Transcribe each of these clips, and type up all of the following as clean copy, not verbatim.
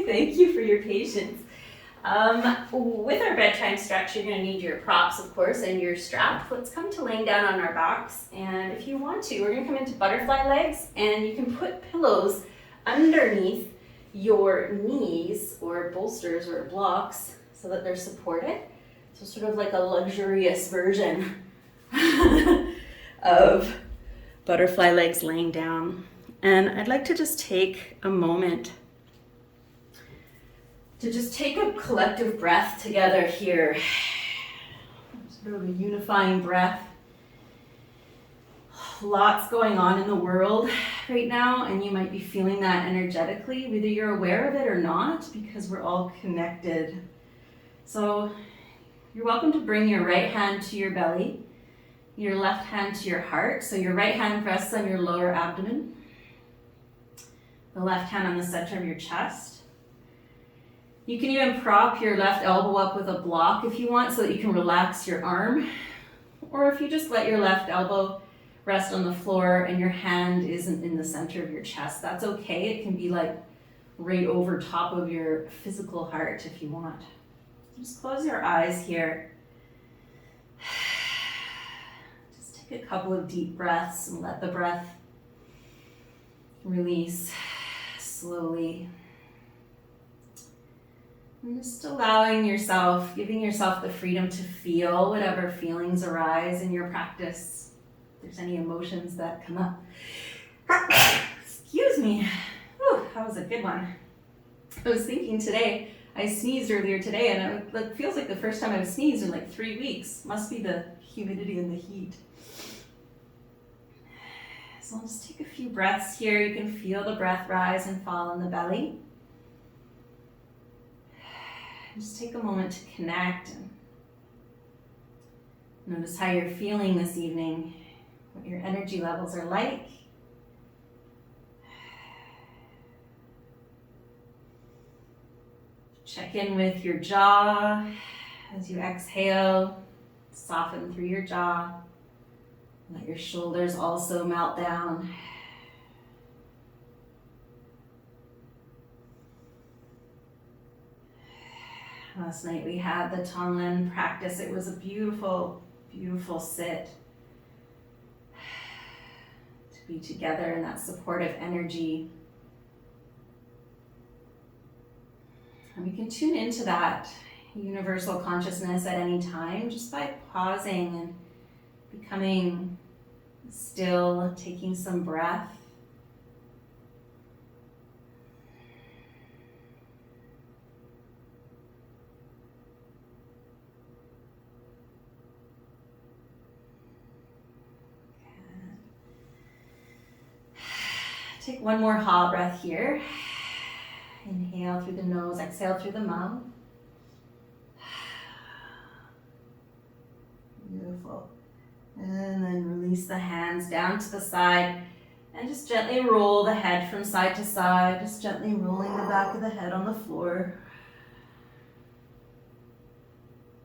Thank you for your patience. With our bedtime stretch, you're going to need your props, of course, and your strap. Let's come to laying down on our backs. And if you want to, we're going to come into butterfly legs, and you can put pillows underneath your knees or bolsters or blocks so that they're supported. So sort of like a luxurious version of butterfly legs laying down. And I'd like to just take a moment to just take a collective breath together here. Sort of a unifying breath. Lots going on in the world right now, and you might be feeling that energetically, whether you're aware of it or not, because we're all connected. So you're welcome to bring your right hand to your belly, your left hand to your heart. So your right hand rests on your lower abdomen, the left hand on the center of your chest. You can even prop your left elbow up with a block if you want so that you can relax your arm. Or if you just let your left elbow rest on the floor and your hand isn't in the center of your chest, that's okay. It can be like right over top of your physical heart if you want. Just close your eyes here. Just take a couple of deep breaths and let the breath release slowly. And just allowing yourself, giving yourself the freedom to feel whatever feelings arise in your practice. If there's any emotions that come up. Excuse me. Whew, that was a good one. I was thinking today, I sneezed earlier today, and it feels like the first time I've sneezed in like 3 weeks. Must be the humidity and the heat. So I'll just take a few breaths here. You can feel the breath rise and fall in the belly. Just take a moment to connect and notice how you're feeling this evening, what your energy levels are like. Check in with your jaw as you exhale, soften through your jaw. Let your shoulders also melt down. Last night we had the Tonglen practice. It was a beautiful, beautiful sit to be together in that supportive energy. And we can tune into that universal consciousness at any time just by pausing and becoming still, taking some breath. Take one more hot breath here. Inhale through the nose, exhale through the mouth. Beautiful. And then release the hands down to the side and just gently roll the head from side to side, just gently rolling the back of the head on the floor.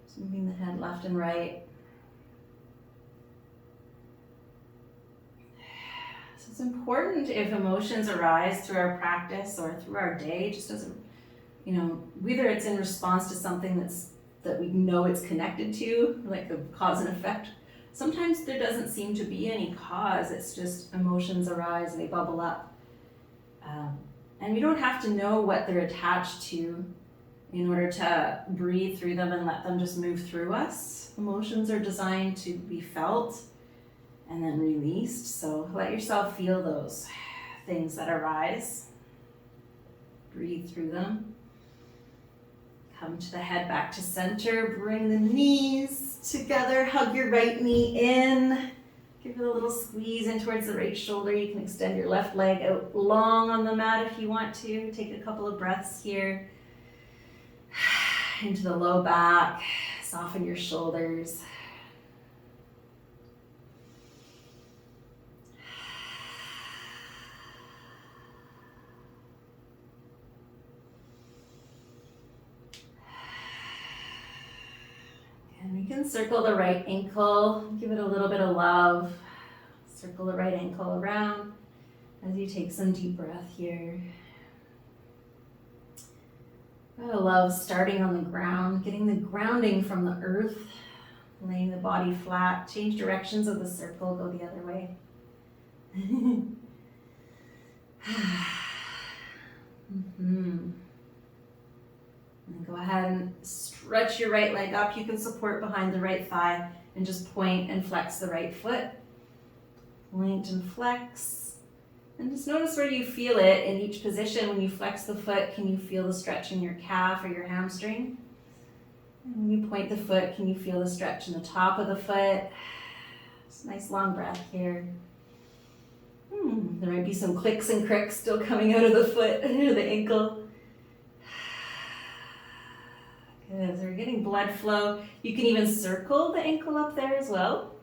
Just moving the head left and right. It's important if emotions arise through our practice or through our day, just as whether it's in response to something that we know it's connected to, like a cause and effect. Sometimes there doesn't seem to be any cause, it's just emotions arise, they bubble up. And we don't have to know what they're attached to in order to breathe through them and let them just move through us. Emotions are designed to be felt and then released. So let yourself feel those things that arise. Breathe through them. Come to the head back to center. Bring the knees together. Hug your right knee in. Give it a little squeeze in towards the right shoulder. You can extend your left leg out long on the mat if you want to. Take a couple of breaths here. Into the low back. Soften your shoulders. And we can circle the right ankle, give it a little bit of love. Circle the right ankle around as you take some deep breath here. I love starting on the ground, getting the grounding from the earth, laying the body flat, change directions of the circle, go the other way. And go ahead and stretch your right leg up. You can support behind the right thigh and just point and flex the right foot. Point and flex. And just notice where you feel it in each position. When you flex the foot, can you feel the stretch in your calf or your hamstring? And when you point the foot, can you feel the stretch in the top of the foot? Just a nice long breath here. There might be some clicks and cricks still coming out of the foot or the ankle. Good, so we're getting blood flow. You can even circle the ankle up there as well.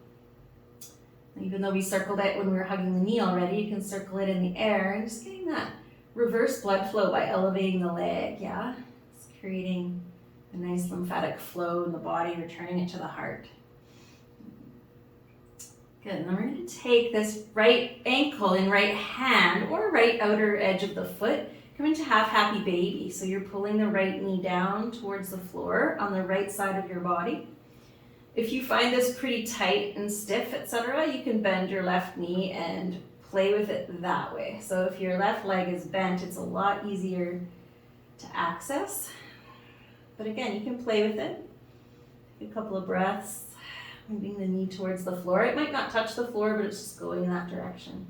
Even though we circled it when we were hugging the knee already, you can circle it in the air and just getting that reverse blood flow by elevating the leg, yeah? It's creating a nice lymphatic flow in the body, returning it to the heart. Good, and then we're going to take this right ankle in right hand or right outer edge of the foot, come into half happy baby. So you're pulling the right knee down towards the floor on the right side of your body. If you find this pretty tight and stiff, etc., you can bend your left knee and play with it that way. So if your left leg is bent, it's a lot easier to access. But again, you can play with it. Take a couple of breaths, moving the knee towards the floor. It might not touch the floor, but it's just going in that direction.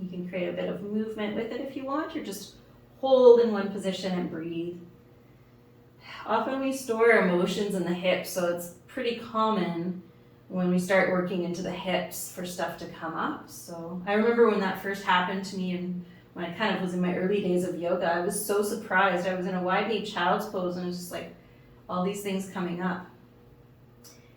You can create a bit of movement with it if you want, or just hold in one position and breathe. Often we store emotions in the hips, so it's pretty common when we start working into the hips for stuff to come up. So I remember when that first happened to me, and when I kind of was in my early days of yoga, I was so surprised. I was in a wide knee child's pose and it was just like all these things coming up.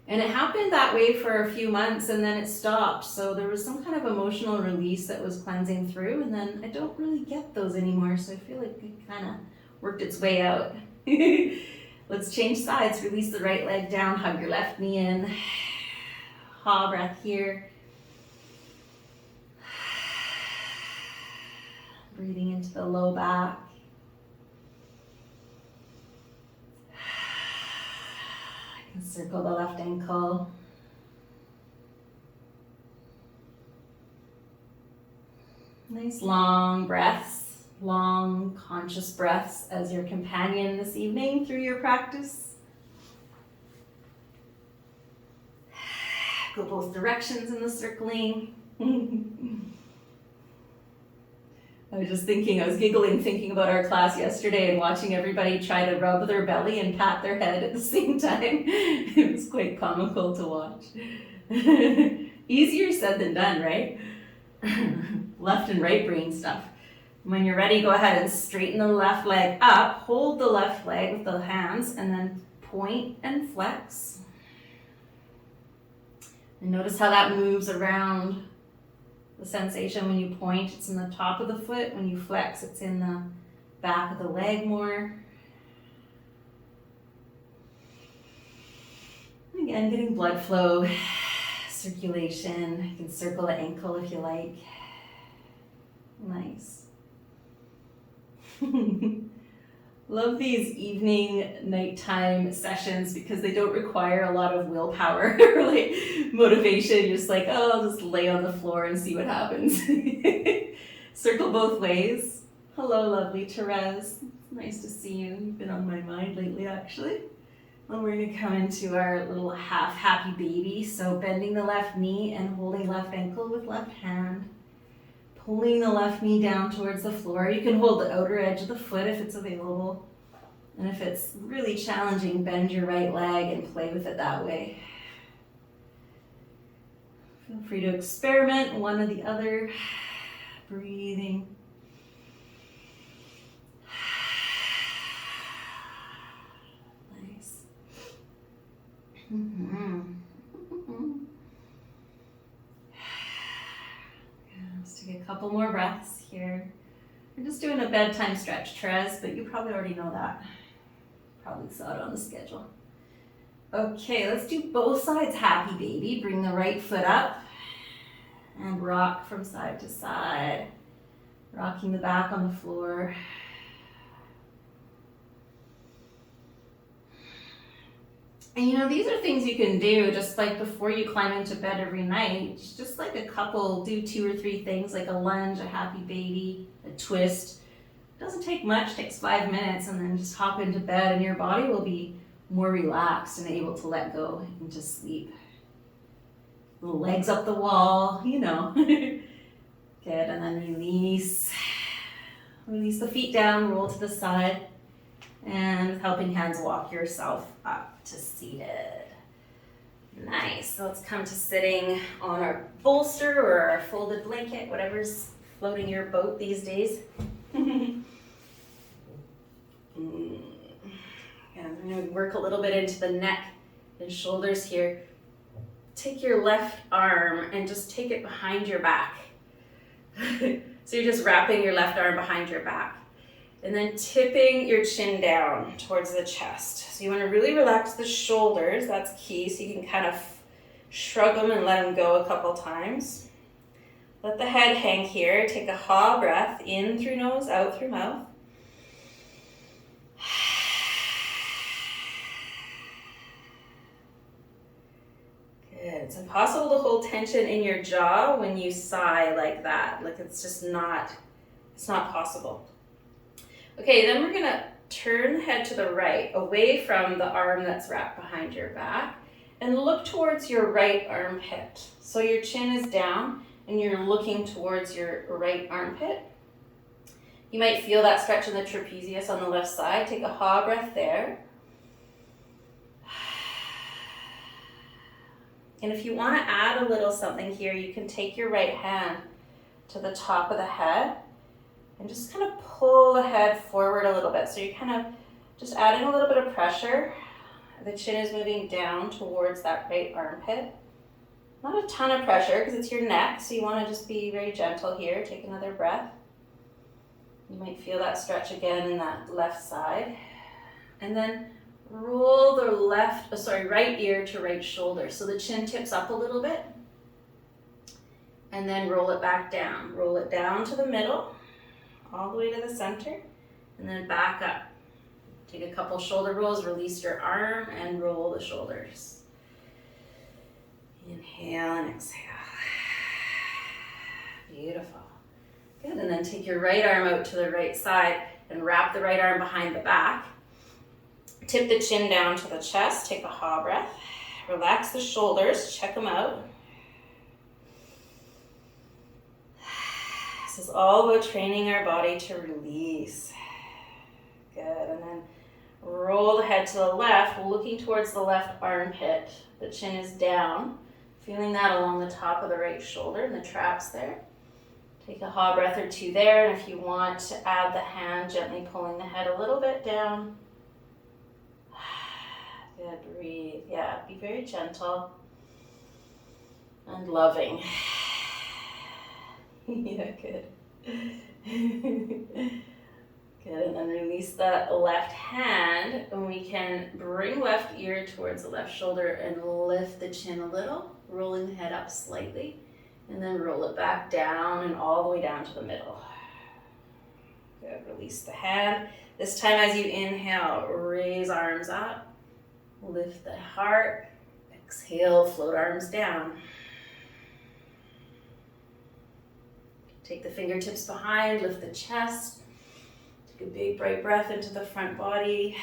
And it happened that way for a few months and then it stopped. So there was some kind of emotional release that was cleansing through, and then I don't really get those anymore. So I feel like it kind of worked its way out. Let's change sides. Release the right leg down, hug your left knee in. Ha breath here. Breathing into the low back. Circle the left ankle. Nice long breaths. Long, conscious breaths as your companion this evening through your practice. Go both directions in the circling. I was just thinking, I was giggling thinking about our class yesterday and watching everybody try to rub their belly and pat their head at the same time. It was quite comical to watch. Easier said than done, right? Left and right brain stuff. When you're ready, go ahead and straighten the left leg up. Hold the left leg with the hands and then point and flex. And notice how that moves around. The sensation when you point, it's in the top of the foot. When you flex, it's in the back of the leg more. Again, getting blood flow, circulation. You can circle the ankle if you like. Nice. Love these evening, nighttime sessions because they don't require a lot of willpower or like motivation. You're just like, oh, I'll just lay on the floor and see what happens. Circle both ways. Hello, lovely Therese. Nice to see you. You've been on my mind lately, actually. And we're going to come into our little half happy baby. So bending the left knee and holding left ankle with left hand. Pulling the left knee down towards the floor. You can hold the outer edge of the foot if it's available. And if it's really challenging, bend your right leg and play with it that way. Feel free to experiment one or the other. Breathing. Nice. Let's take a couple more breaths here. We're just doing a bedtime stretch, Therese, but you probably already know that. Probably saw it on the schedule. Okay, let's do both sides happy baby. Bring the right foot up and rock from side to side. Rocking the back on the floor. And you know, these are things you can do just like before you climb into bed every night. Just like a couple, do 2 or 3 things like a lunge, a happy baby, a twist. It doesn't take much, takes 5 minutes, and then just hop into bed and your body will be more relaxed and able to let go into sleep. Little legs up the wall, you know. Good, and then release. Release the feet down, roll to the side. And with helping hands, walk yourself up to seated. Nice. So let's come to sitting on our bolster or our folded blanket, whatever's floating your boat these days. And I'm going to work a little bit into the neck and shoulders here. Take your left arm and just take it behind your back. So you're just wrapping your left arm behind your back. And then tipping your chin down towards the chest. So you want to really relax the shoulders, that's key, so you can kind of shrug them and let them go a couple times. Let the head hang here. Take a ha breath, in through nose, out through mouth. Good. It's impossible to hold tension in your jaw when you sigh like that. Like it's not possible. Okay, then we're gonna turn the head to the right, away from the arm that's wrapped behind your back, and look towards your right armpit. So your chin is down and you're looking towards your right armpit. You might feel that stretch in the trapezius on the left side. Take a ha breath there. And if you want to add a little something here, you can take your right hand to the top of the head and just kind of pull the head forward a little bit. So you're kind of just adding a little bit of pressure. The chin is moving down towards that right armpit. Not a ton of pressure because it's your neck, so you want to just be very gentle here. Take another breath. You might feel that stretch again in that left side. And then roll the right ear to right shoulder. So the chin tips up a little bit. And then roll it back down. Roll it down to the middle, all the way to the center, and then back up. Take a couple shoulder rolls, release your arm, and roll the shoulders. Inhale and exhale. Beautiful. Good, and then take your right arm out to the right side and wrap the right arm behind the back. Tip the chin down to the chest, take a ha breath. Relax the shoulders, check them out. This is all about training our body to release. Good, and then roll the head to the left, looking towards the left armpit. The chin is down, feeling that along the top of the right shoulder and the traps there. Take a ha breath or two there, and if you want to add the hand, gently pulling the head a little bit down. Good, breathe. Yeah, be very gentle and loving. Yeah, good. Good, and then release that left hand, and we can bring left ear towards the left shoulder and lift the chin a little, rolling the head up slightly, and then roll it back down and all the way down to the middle. Good, release the hand. This time as you inhale, raise arms up, lift the heart, exhale, float arms down. Take the fingertips behind, lift the chest. Take a big bright breath into the front body.